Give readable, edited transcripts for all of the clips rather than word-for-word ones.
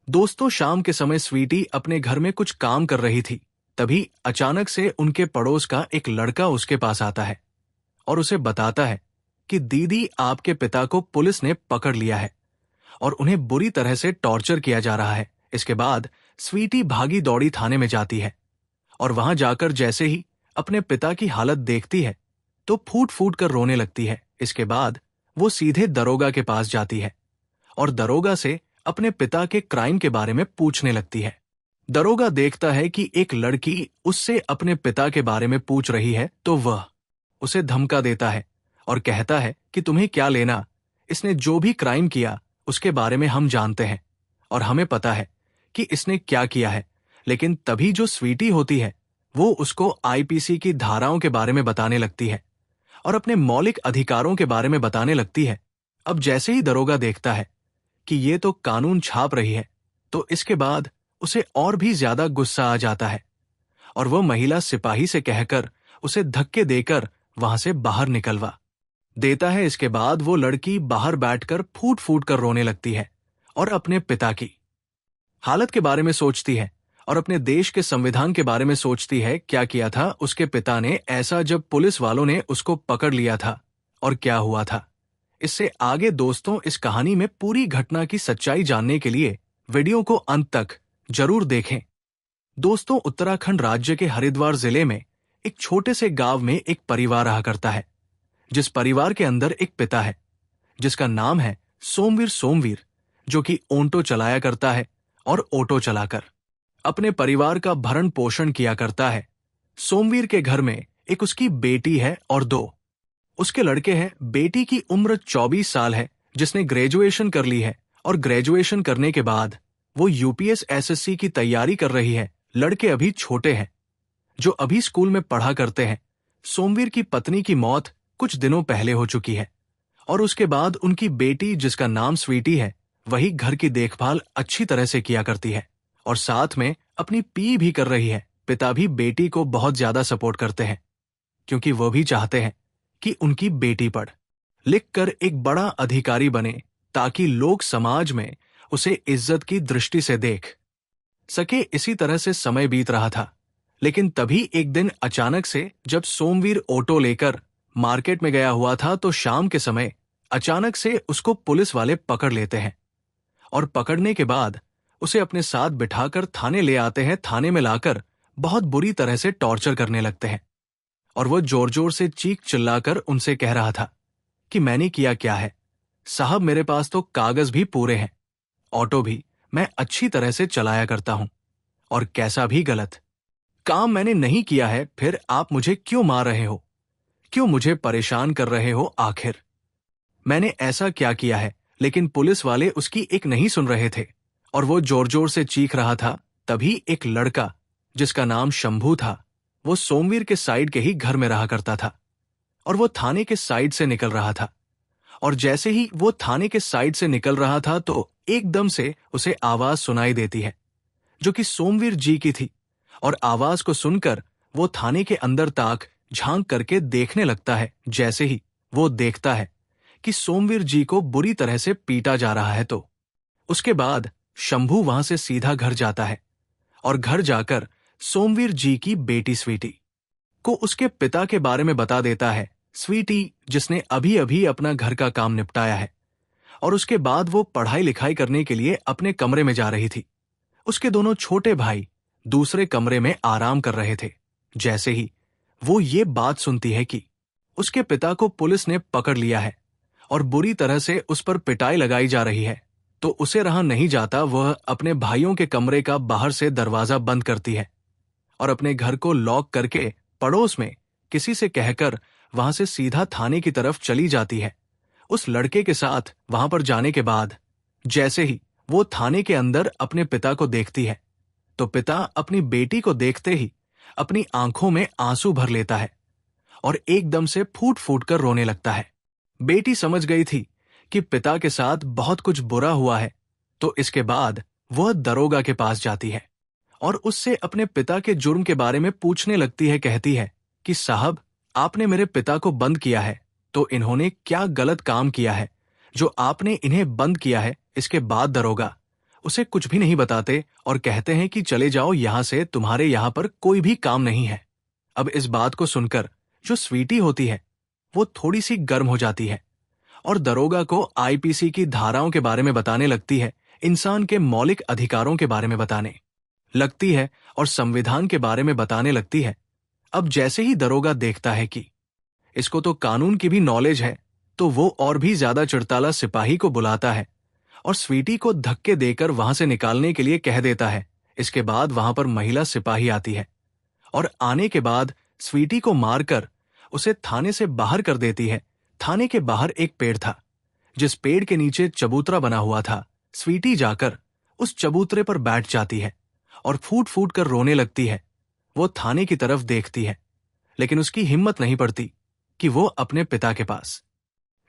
दोस्तों, शाम के समय स्वीटी अपने घर में कुछ काम कर रही थी। तभी अचानक से उनके पड़ोस का एक लड़का उसके पास आता है और उसे बताता है कि दीदी, आपके पिता को पुलिस ने पकड़ लिया है और उन्हें बुरी तरह से टॉर्चर किया जा रहा है। इसके बाद स्वीटी भागी दौड़ी थाने में जाती है और वहां जाकर जैसे ही अपने पिता की हालत देखती है तो फूट फूट कर रोने लगती है। इसके बाद वो सीधे दरोगा के पास जाती है और दरोगा से अपने पिता के क्राइम के बारे में पूछने लगती है। दरोगा देखता है कि एक लड़की उससे अपने पिता के बारे में पूछ रही है तो वह उसे धमका देता है और कहता है कि तुम्हें क्या लेना, इसने जो भी क्राइम किया उसके बारे में हम जानते हैं और हमें पता है कि इसने क्या किया है। लेकिन तभी जो स्वीटी होती है वो उसको आईपीसी की धाराओं के बारे में बताने लगती है और अपने मौलिक अधिकारों के बारे में बताने लगती है। अब जैसे ही दरोगा देखता है कि ये तो कानून छाप रही है तो इसके बाद उसे और भी ज्यादा गुस्सा आ जाता है और वो महिला सिपाही से कहकर उसे धक्के देकर वहां से बाहर निकलवा देता है। इसके बाद वो लड़की बाहर बैठकर फूट फूट कर रोने लगती है और अपने पिता की हालत के बारे में सोचती है और अपने देश के संविधान के बारे में सोचती है। क्या किया था उसके पिता ने ऐसा जब पुलिस वालों ने उसको पकड़ लिया था और क्या हुआ था। इससे आगे दोस्तों, इस कहानी में पूरी घटना की सच्चाई जानने के लिए वीडियो को अंत तक जरूर देखें। दोस्तों, उत्तराखंड राज्य के हरिद्वार जिले में एक छोटे से गांव में एक परिवार रहा करता है, जिस परिवार के अंदर एक पिता है जिसका नाम है सोमवीर, जो कि ऑटो चलाया करता है और ऑटो चलाकर अपने परिवार का भरण पोषण किया करता है। सोमवीर के घर में एक उसकी बेटी है और 2 उसके लड़के हैं। बेटी की उम्र 24 साल है, जिसने ग्रेजुएशन कर ली है और ग्रेजुएशन करने के बाद वो यूपीएस एसएससी की तैयारी कर रही है। लड़के अभी छोटे हैं जो अभी स्कूल में पढ़ा करते हैं। सोमवीर की पत्नी की मौत कुछ दिनों पहले हो चुकी है और उसके बाद उनकी बेटी, जिसका नाम स्वीटी है, वही घर की देखभाल अच्छी तरह से किया करती है और साथ में अपनी पी भी कर रही है। पिता भी बेटी को बहुत ज्यादा सपोर्ट करते हैं क्योंकि वो भी चाहते हैं कि उनकी बेटी पढ़ लिख कर एक बड़ा अधिकारी बने ताकि लोग समाज में उसे इज्जत की दृष्टि से देख सके। इसी तरह से समय बीत रहा था, लेकिन तभी एक दिन अचानक से जब सोमवीर ऑटो लेकर मार्केट में गया हुआ था तो शाम के समय अचानक से उसको पुलिस वाले पकड़ लेते हैं और पकड़ने के बाद उसे अपने साथ बिठाकर थाने ले आते हैं। थाने में लाकर बहुत बुरी तरह से टॉर्चर करने लगते हैं और वो जोर जोर से चीख चिल्लाकर उनसे कह रहा था कि मैंने किया क्या है साहब, मेरे पास तो कागज भी पूरे हैं, ऑटो भी मैं अच्छी तरह से चलाया करता हूं और कैसा भी गलत काम मैंने नहीं किया है। फिर आप मुझे क्यों मार रहे हो, क्यों मुझे परेशान कर रहे हो, आखिर मैंने ऐसा क्या किया है। लेकिन पुलिस वाले उसकी एक नहीं सुन रहे थे और वो जोर जोर से चीख रहा था। तभी एक लड़का जिसका नाम शंभू था, वो सोमवीर के साइड के ही घर में रहा करता था और वो थाने के साइड से निकल रहा था और जैसे ही वो थाने के साइड से निकल रहा था तो एकदम से उसे आवाज सुनाई देती है जो कि सोमवीर जी की थी और आवाज को सुनकर वो थाने के अंदर ताक झांक करके देखने लगता है। जैसे ही वो देखता है कि सोमवीर जी को बुरी तरह से पीटा जा रहा है तो उसके बाद शंभू वहां से सीधा घर जाता है और घर जाकर सोमवीर जी की बेटी स्वीटी को उसके पिता के बारे में बता देता है। स्वीटी, जिसने अभी अभी अपना घर का काम निपटाया है और उसके बाद वो पढ़ाई लिखाई करने के लिए अपने कमरे में जा रही थी। उसके दोनों छोटे भाई दूसरे कमरे में आराम कर रहे थे। जैसे ही वो ये बात सुनती है कि उसके पिता को पुलिस ने पकड़ लिया है और बुरी तरह से उस पर पिटाई लगाई जा रही है तो उसे रहा नहीं जाता। वह अपने भाइयों के कमरे का बाहर से दरवाजा बंद करती है और अपने घर को लॉक करके पड़ोस में किसी से कहकर वहां से सीधा थाने की तरफ चली जाती है। उस लड़के के साथ वहां पर जाने के बाद जैसे ही वो थाने के अंदर अपने पिता को देखती है तो पिता अपनी बेटी को देखते ही अपनी आंखों में आंसू भर लेता है और एकदम से फूट फूट कर रोने लगता है। बेटी समझ गई थी कि पिता के साथ बहुत कुछ बुरा हुआ है तो इसके बाद वह दरोगा के पास जाती है और उससे अपने पिता के जुर्म के बारे में पूछने लगती है। कहती है कि साहब, आपने मेरे पिता को बंद किया है तो इन्होंने क्या गलत काम किया है जो आपने इन्हें बंद किया है। इसके बाद दरोगा उसे कुछ भी नहीं बताते और कहते हैं कि चले जाओ यहां से, तुम्हारे यहां पर कोई भी काम नहीं है। अब इस बात को सुनकर जो स्वीटी होती है वो थोड़ी सी गर्म हो जाती है और दरोगा को आईपीसी की धाराओं के बारे में बताने लगती है, इंसान के मौलिक अधिकारों के बारे में बताने लगती है और संविधान के बारे में बताने लगती है। अब जैसे ही दरोगा देखता है कि इसको तो कानून की भी नॉलेज है, तो वो और भी ज्यादा चिड़ताला सिपाही को बुलाता है और स्वीटी को धक्के देकर वहां से निकालने के लिए कह देता है। इसके बाद वहां पर महिला सिपाही आती है और आने के बाद स्वीटी को मारकर उसे थाने से बाहर कर देती है। थाने के बाहर एक पेड़ था, जिस पेड़ के नीचे चबूतरा बना हुआ था। स्वीटी जाकर उस चबूतरे पर बैठ जाती है और फूट फूट कर रोने लगती है। वो थाने की तरफ देखती है, लेकिन उसकी हिम्मत नहीं पड़ती कि वो अपने पिता के पास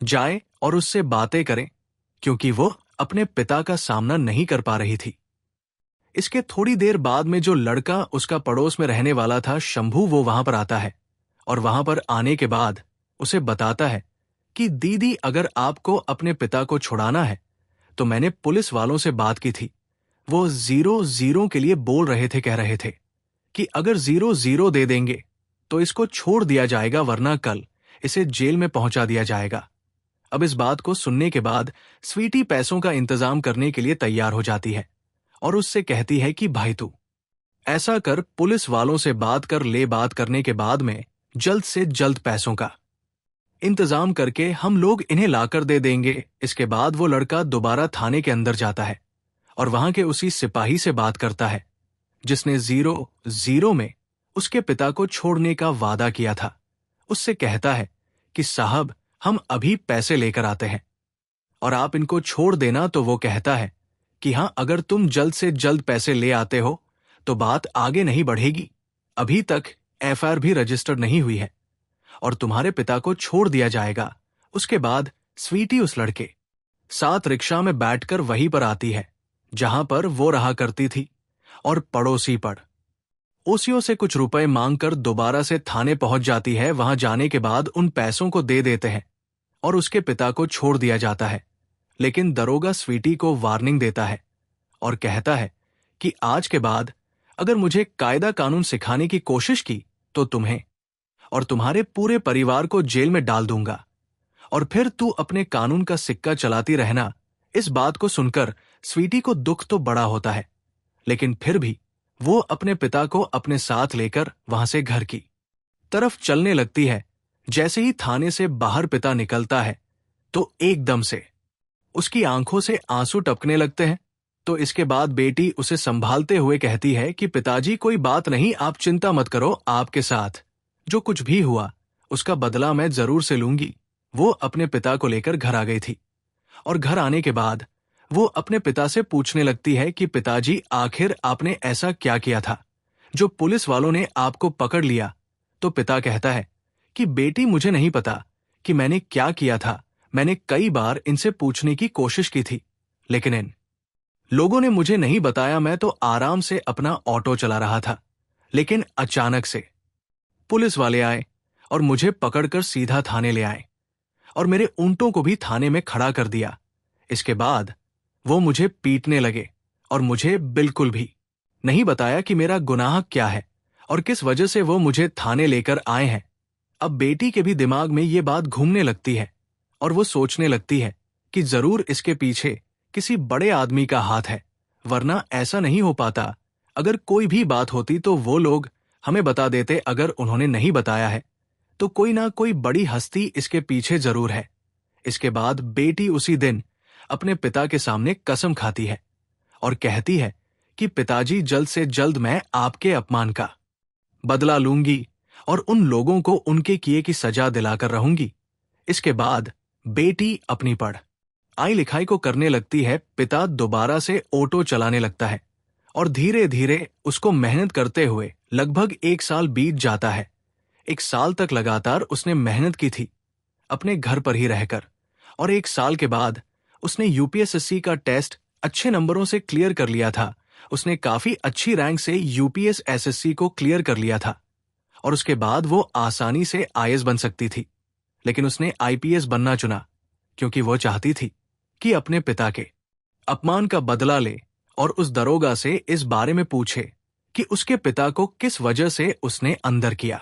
जाए और उससे बातें करे, क्योंकि वो अपने पिता का सामना नहीं कर पा रही थी। इसके थोड़ी देर बाद में जो लड़का उसका पड़ोस में रहने वाला था, शंभू, वो वहां पर आता है और वहां पर आने के बाद उसे बताता है कि दीदी, अगर आपको अपने पिता को छुड़ाना है तो मैंने पुलिस वालों से बात की थी। वो 0-0 के लिए बोल रहे थे, कह रहे थे कि अगर 0-0 दे देंगे तो इसको छोड़ दिया जाएगा, वरना कल इसे जेल में पहुंचा दिया जाएगा। अब इस बात को सुनने के बाद स्वीटी पैसों का इंतजाम करने के लिए तैयार हो जाती है और उससे कहती है कि भाई तू ऐसा कर, पुलिस वालों से बात कर ले, बात करने के बाद में जल्द से जल्द पैसों का इंतजाम करके हम लोग इन्हें लाकर दे देंगे। इसके बाद वो लड़का दोबारा थाने के अंदर जाता है और वहां के उसी सिपाही से बात करता है जिसने 0-0 में उसके पिता को छोड़ने का वादा किया था। उससे कहता है कि साहब, हम अभी पैसे लेकर आते हैं और आप इनको छोड़ देना। तो वो कहता है कि हाँ, अगर तुम जल्द से जल्द पैसे ले आते हो तो बात आगे नहीं बढ़ेगी। अभी तक एफआईआर भी रजिस्टर्ड नहीं हुई है और तुम्हारे पिता को छोड़ दिया जाएगा। उसके बाद स्वीटी उस लड़के साथ रिक्शा में बैठकर वहीं पर आती है जहां पर वो रहा करती थी और पड़ोसियों से कुछ रुपए मांगकर दोबारा से थाने पहुंच जाती है। वहां जाने के बाद उन पैसों को दे देते हैं और उसके पिता को छोड़ दिया जाता है। लेकिन दरोगा स्वीटी को वार्निंग देता है और कहता है कि आज के बाद अगर मुझे कायदा कानून सिखाने की कोशिश की तो तुम्हें और तुम्हारे पूरे परिवार को जेल में डाल दूंगा और फिर तू अपने कानून का सिक्का चलाती रहना। इस बात को सुनकर स्वीटी को दुख तो बड़ा होता है, लेकिन फिर भी वो अपने पिता को अपने साथ लेकर वहां से घर की तरफ चलने लगती है। जैसे ही थाने से बाहर पिता निकलता है तो एकदम से उसकी आंखों से आंसू टपकने लगते हैं। तो इसके बाद बेटी उसे संभालते हुए कहती है कि पिताजी, कोई बात नहीं, आप चिंता मत करो, आपके साथ जो कुछ भी हुआ उसका बदला मैं जरूर से लूंगी। वो अपने पिता को लेकर घर आ गई थी और घर आने के बाद वो अपने पिता से पूछने लगती है कि पिताजी, आखिर आपने ऐसा क्या किया था जो पुलिस वालों ने आपको पकड़ लिया। तो पिता कहता है कि बेटी, मुझे नहीं पता कि मैंने क्या किया था। मैंने कई बार इनसे पूछने की कोशिश की थी, लेकिन इन लोगों ने मुझे नहीं बताया। मैं तो आराम से अपना ऑटो चला रहा था, लेकिन अचानक से पुलिस वाले आए और मुझे पकड़कर सीधा थाने ले आए और मेरे ऊंटों को भी थाने में खड़ा कर दिया। इसके बाद वो मुझे पीटने लगे और मुझे बिल्कुल भी नहीं बताया कि मेरा गुनाह क्या है और किस वजह से वो मुझे थाने लेकर आए हैं। अब बेटी के भी दिमाग में ये बात घूमने लगती है और वो सोचने लगती है कि जरूर इसके पीछे किसी बड़े आदमी का हाथ है, वरना ऐसा नहीं हो पाता। अगर कोई भी बात होती तो वो लोग हमें बता देते। अगर उन्होंने नहीं बताया है तो कोई ना कोई बड़ी हस्ती इसके पीछे जरूर है। इसके बाद बेटी उसी दिन अपने पिता के सामने कसम खाती है और कहती है कि पिताजी, जल्द से जल्द मैं आपके अपमान का बदला लूंगी और उन लोगों को उनके किए की सजा दिलाकर रहूंगी। इसके बाद बेटी अपनी पढ़ाई लिखाई को करने लगती है। पिता दोबारा से ऑटो चलाने लगता है और धीरे धीरे उसको मेहनत करते हुए लगभग 1 साल बीत जाता है। 1 साल तक लगातार उसने मेहनत की थी अपने घर पर ही रहकर और 1 साल के बाद उसने यूपीएसएससी का टेस्ट अच्छे नंबरों से क्लियर कर लिया था। उसने काफी अच्छी रैंक से यूपीएसएससी को क्लियर कर लिया था और उसके बाद वो आसानी से आईएएस बन सकती थी, लेकिन उसने आईपीएस बनना चुना क्योंकि वो चाहती थी कि अपने पिता के अपमान का बदला ले और उस दरोगा से इस बारे में पूछे कि उसके पिता को किस वजह से उसने अंदर किया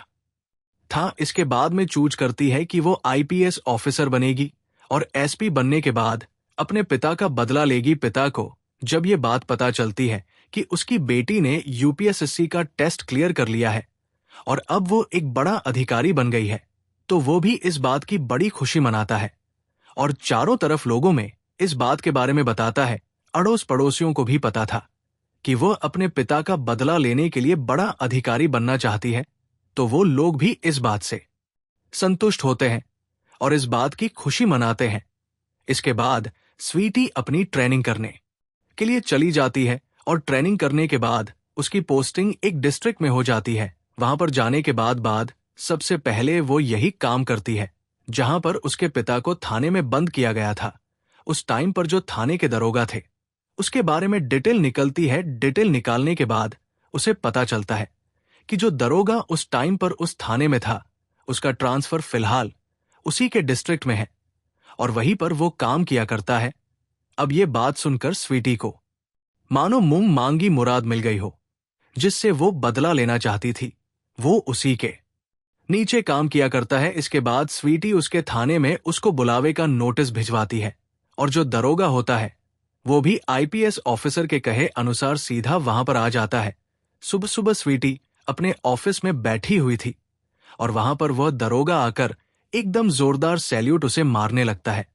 था। इसके बाद में चूज करती है कि वो आईपीएस ऑफिसर बनेगी और एसपी बनने के बाद अपने पिता का बदला लेगी। पिता को जब ये बात पता चलती है कि उसकी बेटी ने यूपीएसएससी का टेस्ट क्लियर कर लिया है और अब वो एक बड़ा अधिकारी बन गई है, तो वो भी इस बात की बड़ी खुशी मनाता है और चारों तरफ लोगों में इस बात के बारे में बताता है। अड़ोस पड़ोसियों को भी पता था कि वो अपने पिता का बदला लेने के लिए बड़ा अधिकारी बनना चाहती है, तो वो लोग भी इस बात से संतुष्ट होते हैं और इस बात की खुशी मनाते हैं। इसके बाद स्वीटी अपनी ट्रेनिंग करने के लिए चली जाती है और ट्रेनिंग करने के बाद उसकी पोस्टिंग एक डिस्ट्रिक्ट में हो जाती है। वहां पर जाने के बाद सबसे पहले वो यही काम करती है जहां पर उसके पिता को थाने में बंद किया गया था। उस टाइम पर जो थाने के दरोगा थे उसके बारे में डिटेल निकलती है। डिटेल निकालने के बाद उसे पता चलता है कि जो दरोगा उस टाइम पर उस थाने में था उसका ट्रांसफर फिलहाल उसी के डिस्ट्रिक्ट में है और वहीं पर वो काम किया करता है। अब ये बात सुनकर स्वीटी को मानो मुंह मांगी मुराद मिल गई हो, जिससे वो बदला लेना चाहती थी। वो उसी के नीचे काम किया करता है। इसके बाद स्वीटी उसके थाने में उसको बुलावे का नोटिस भिजवाती है और जो दरोगा होता है वो भी आईपीएस ऑफिसर के कहे अनुसार सीधा वहां पर आ जाता है। सुबह सुबह स्वीटी अपने ऑफिस में बैठी हुई थी और वहां पर वह दरोगा आकर एकदम जोरदार सैल्यूट उसे मारने लगता है।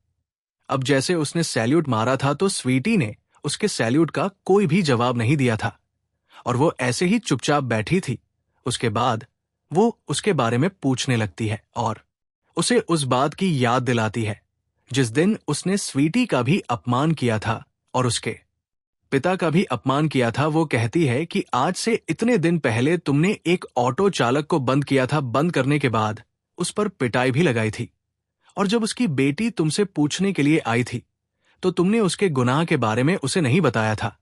अब जैसे उसने सैल्यूट मारा था तो स्वीटी ने उसके सैल्यूट का कोई भी जवाब नहीं दिया था और वो ऐसे ही चुपचाप बैठी थी। उसके बाद वो उसके बारे में पूछने लगती है और उसे उस बात की याद दिलाती है जिस दिन उसने स्वीटी का भी अपमान किया था और उसके पिता का भी अपमान किया था। वो कहती है कि आज से इतने दिन पहले तुमने एक ऑटो चालक को बंद किया था। बंद करने के बाद उस पर पिटाई भी लगाई थी और जब उसकी बेटी तुमसे पूछने के लिए आई थी तो तुमने उसके गुनाह के बारे में उसे नहीं बताया था।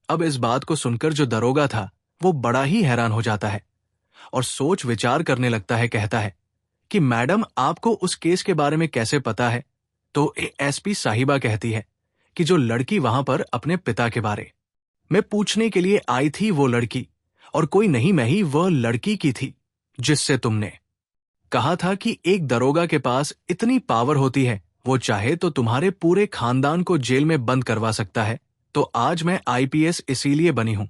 अब इस बात को सुनकर जो दरोगा था वो बड़ा ही हैरान हो जाता है और सोच विचार करने लगता है। कहता है कि मैडम, आपको उस केस के बारे में कैसे पता है? तो एसपी साहिबा कहती है कि जो लड़की वहां पर अपने पिता के बारे में पूछने के लिए आई थी वो लड़की और कोई नहीं, मैं ही वह लड़की की थी जिससे तुमने कहा था कि एक दरोगा के पास इतनी पावर होती है, वो चाहे तो तुम्हारे पूरे खानदान को जेल में बंद करवा सकता है। तो आज मैं आईपीएस इसीलिए बनी हूं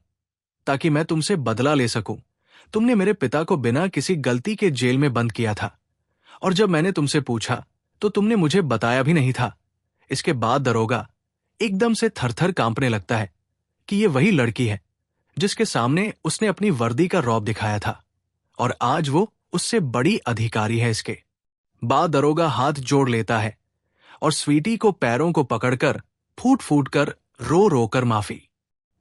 ताकि मैं तुमसे बदला ले सकूं। तुमने मेरे पिता को बिना किसी गलती के जेल में बंद किया था और जब मैंने तुमसे पूछा तो तुमने मुझे बताया भी नहीं था। इसके बाद दरोगा एकदम से थरथर कांपने लगता है कि ये वही लड़की है जिसके सामने उसने अपनी वर्दी का रौब दिखाया था और आज वो उससे बड़ी अधिकारी है। इसके बाद दरोगा हाथ जोड़ लेता है और स्वीटी को पैरों को पकड़कर फूट फूट कर रो रो कर माफी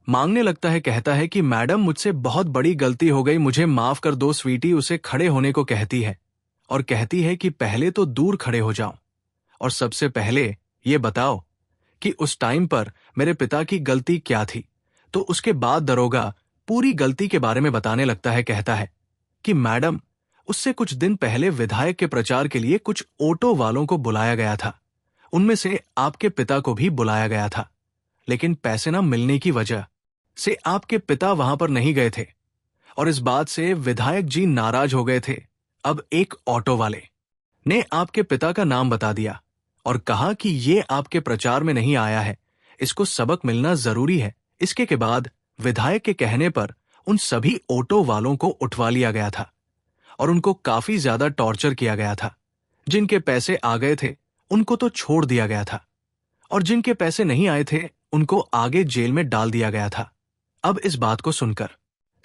मांगने लगता है। कहता है कि मैडम, मुझसे बहुत बड़ी गलती हो गई, मुझे माफ कर दो। स्वीटी उसे खड़े होने को कहती है और कहती है कि पहले तो दूर खड़े हो जाओ और सबसे पहले ये बताओ कि उस टाइम पर मेरे पिता की गलती क्या थी। तो उसके बाद दरोगा पूरी गलती के बारे में बताने लगता है। कहता है कि मैडम, उससे कुछ दिन पहले विधायक के प्रचार के लिए कुछ ऑटो वालों को बुलाया गया था। उनमें से आपके पिता को भी बुलाया गया था, लेकिन पैसे न मिलने की वजह से आपके पिता वहां पर नहीं गए थे और इस बात से विधायक जी नाराज हो गए थे। अब एक ऑटो वाले ने आपके पिता का नाम बता दिया और कहा कि ये आपके प्रचार में नहीं आया है, इसको सबक मिलना जरूरी है। इसके के बाद विधायक के कहने पर उन सभी ऑटो वालों को उठवा लिया गया था और उनको काफी ज्यादा टॉर्चर किया गया था। जिनके पैसे आ गए थे उनको तो छोड़ दिया गया था और जिनके पैसे नहीं आए थे उनको आगे जेल में डाल दिया गया था। अब इस बात को सुनकर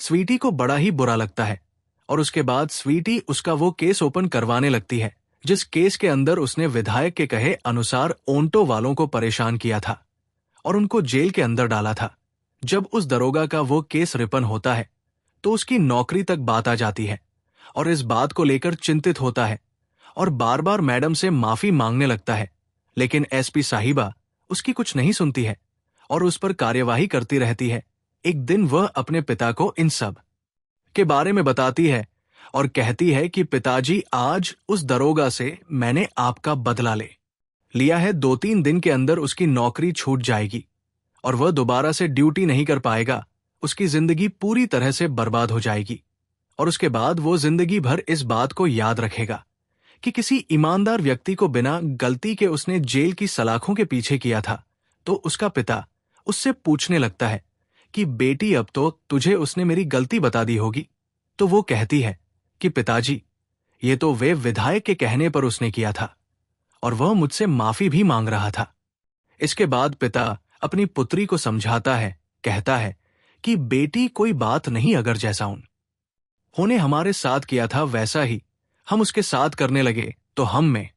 स्वीटी को बड़ा ही बुरा लगता है और उसके बाद स्वीटी उसका वो केस ओपन करवाने लगती है जिस केस के अंदर उसने विधायक के कहे अनुसार ऑटो वालों को परेशान किया था और उनको जेल के अंदर डाला था। जब उस दरोगा का वो केस रिपन होता है तो उसकी नौकरी तक बात आ जाती है और इस बात को लेकर चिंतित होता है और बार बार मैडम से माफी मांगने लगता है, लेकिन एसपी साहिबा उसकी कुछ नहीं सुनती है और उस पर कार्यवाही करती रहती है। एक दिन वह अपने पिता को इन सब के बारे में बताती है और कहती है कि पिताजी, आज उस दरोगा से मैंने आपका बदला ले लिया है। 2-3 दिन के अंदर उसकी नौकरी छूट जाएगी और वह दोबारा से ड्यूटी नहीं कर पाएगा, उसकी जिंदगी पूरी तरह से बर्बाद हो जाएगी। और उसके बाद वो जिंदगी भर इस बात को याद रखेगा कि किसी ईमानदार व्यक्ति को बिना गलती के उसने जेल की सलाखों के पीछे किया था। तो उसका पिता उससे पूछने लगता है कि बेटी, अब तो तुझे उसने मेरी गलती बता दी होगी। तो वो कहती है कि पिताजी, ये तो वे विधायक के कहने पर उसने किया था और वह मुझसे माफी भी मांग रहा था। इसके बाद पिता अपनी पुत्री को समझाता है, कहता है कि बेटी, कोई बात नहीं, अगर जैसा उन्होंने हमारे साथ किया था वैसा ही हम उसके साथ करने लगे तो हम में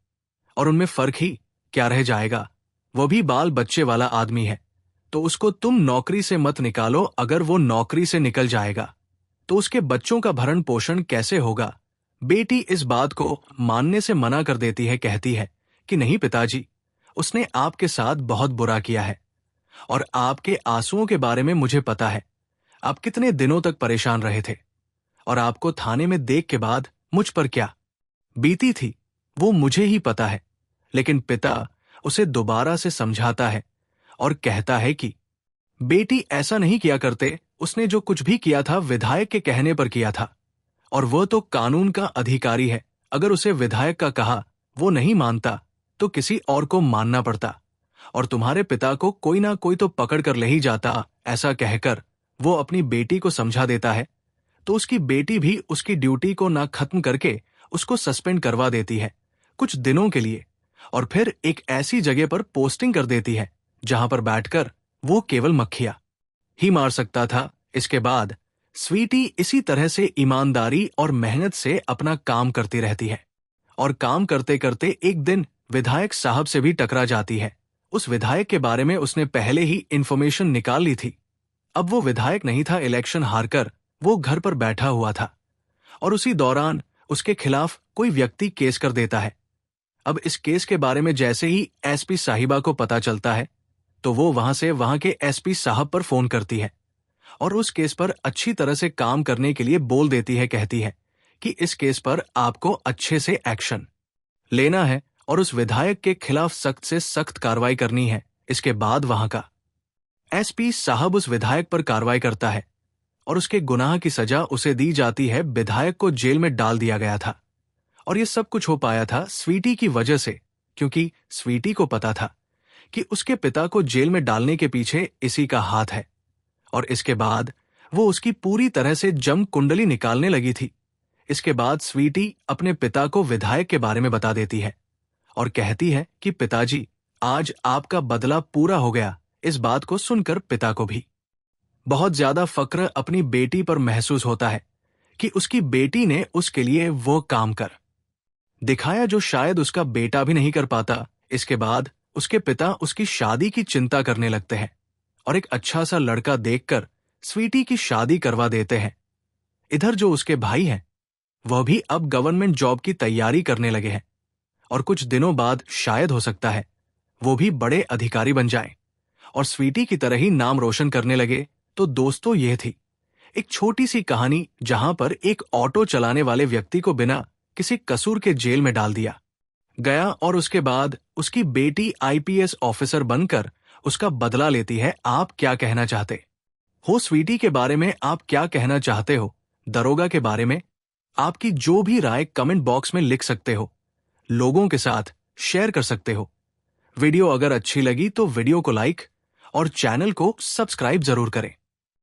और उनमें फर्क ही क्या रह जाएगा। वो भी बाल बच्चे वाला आदमी है, तो उसको तुम नौकरी से मत निकालो। अगर वो नौकरी से निकल जाएगा तो उसके बच्चों का भरण पोषण कैसे होगा। बेटी इस बात को मानने से मना कर देती है, कहती है कि नहीं पिताजी, उसने आपके साथ बहुत बुरा किया है और आपके आंसुओं के बारे में मुझे पता है। आप कितने दिनों तक परेशान रहे थे और आपको थाने में देख के बाद मुझ पर क्या बीती थी वो मुझे ही पता है। लेकिन पिता उसे दोबारा से समझाता है और कहता है कि बेटी, ऐसा नहीं किया करते। उसने जो कुछ भी किया था विधायक के कहने पर किया था और वह तो कानून का अधिकारी है। अगर उसे विधायक का कहा वो नहीं मानता तो किसी और को मानना पड़ता और तुम्हारे पिता को कोई ना कोई तो पकड़ कर ले ही जाता। ऐसा कहकर वो अपनी बेटी को समझा देता है। तो उसकी बेटी भी उसकी ड्यूटी को ना खत्म करके उसको सस्पेंड करवा देती है कुछ दिनों के लिए और फिर एक ऐसी जगह पर पोस्टिंग कर देती है जहां पर बैठकर वो केवल मक्खियां ही मार सकता था। इसके बाद स्वीटी इसी तरह से ईमानदारी और मेहनत से अपना काम करती रहती है और काम करते करते एक दिन विधायक साहब से भी टकरा जाती है। उस विधायक के बारे में उसने पहले ही इंफॉर्मेशन निकाल ली थी। अब वो विधायक नहीं था, इलेक्शन हारकर वो घर पर बैठा हुआ था और उसी दौरान उसके खिलाफ कोई व्यक्ति केस कर देता है। अब इस केस के बारे में जैसे ही एसपी साहिबा को पता चलता है तो वो वहां के एसपी साहब पर फोन करती है और उस केस पर अच्छी तरह से काम करने के लिए बोल देती है। कहती है कि इस केस पर आपको अच्छे से एक्शन लेना है और उस विधायक के खिलाफ सख्त से सख्त कार्रवाई करनी है। इसके बाद वहां का एसपी साहब उस विधायक पर कार्रवाई करता है और उसके गुनाह की सजा उसे दी जाती है। विधायक को जेल में डाल दिया गया था और ये सब कुछ हो पाया था स्वीटी की वजह से, क्योंकि स्वीटी को पता था कि उसके पिता को जेल में डालने के पीछे इसी का हाथ है। और इसके बाद वो उसकी पूरी तरह से जम कुंडली निकालने लगी थी। इसके बाद स्वीटी अपने पिता को विधायक के बारे में बता देती है और कहती है कि पिताजी, आज आपका बदला पूरा हो गया। इस बात को सुनकर पिता को भी बहुत ज्यादा फक्र अपनी बेटी पर महसूस होता है कि उसकी बेटी ने उसके लिए वो काम कर दिखाया जो शायद उसका बेटा भी नहीं कर पाता। इसके बाद उसके पिता उसकी शादी की चिंता करने लगते हैं और एक अच्छा सा लड़का देखकर स्वीटी की शादी करवा देते हैं। इधर जो उसके भाई हैं वह भी अब गवर्नमेंट जॉब की तैयारी करने लगे हैं और कुछ दिनों बाद शायद हो सकता है वो भी बड़े अधिकारी बन जाएं और स्वीटी की तरह ही नाम रोशन करने लगे। तो दोस्तों, यह थी एक छोटी सी कहानी जहां पर एक ऑटो चलाने वाले व्यक्ति को बिना किसी कसूर के जेल में डाल दिया गया और उसके बाद उसकी बेटी आईपीएस ऑफिसर बनकर उसका बदला लेती है। आप क्या कहना चाहते हो स्वीटी के बारे में? आप क्या कहना चाहते हो दरोगा के बारे में? आपकी जो भी राय कमेंट बॉक्स में लिख सकते हो, लोगों के साथ शेयर कर सकते हो। वीडियो अगर अच्छी लगी तो वीडियो को लाइक और चैनल को सब्सक्राइब जरूर करें।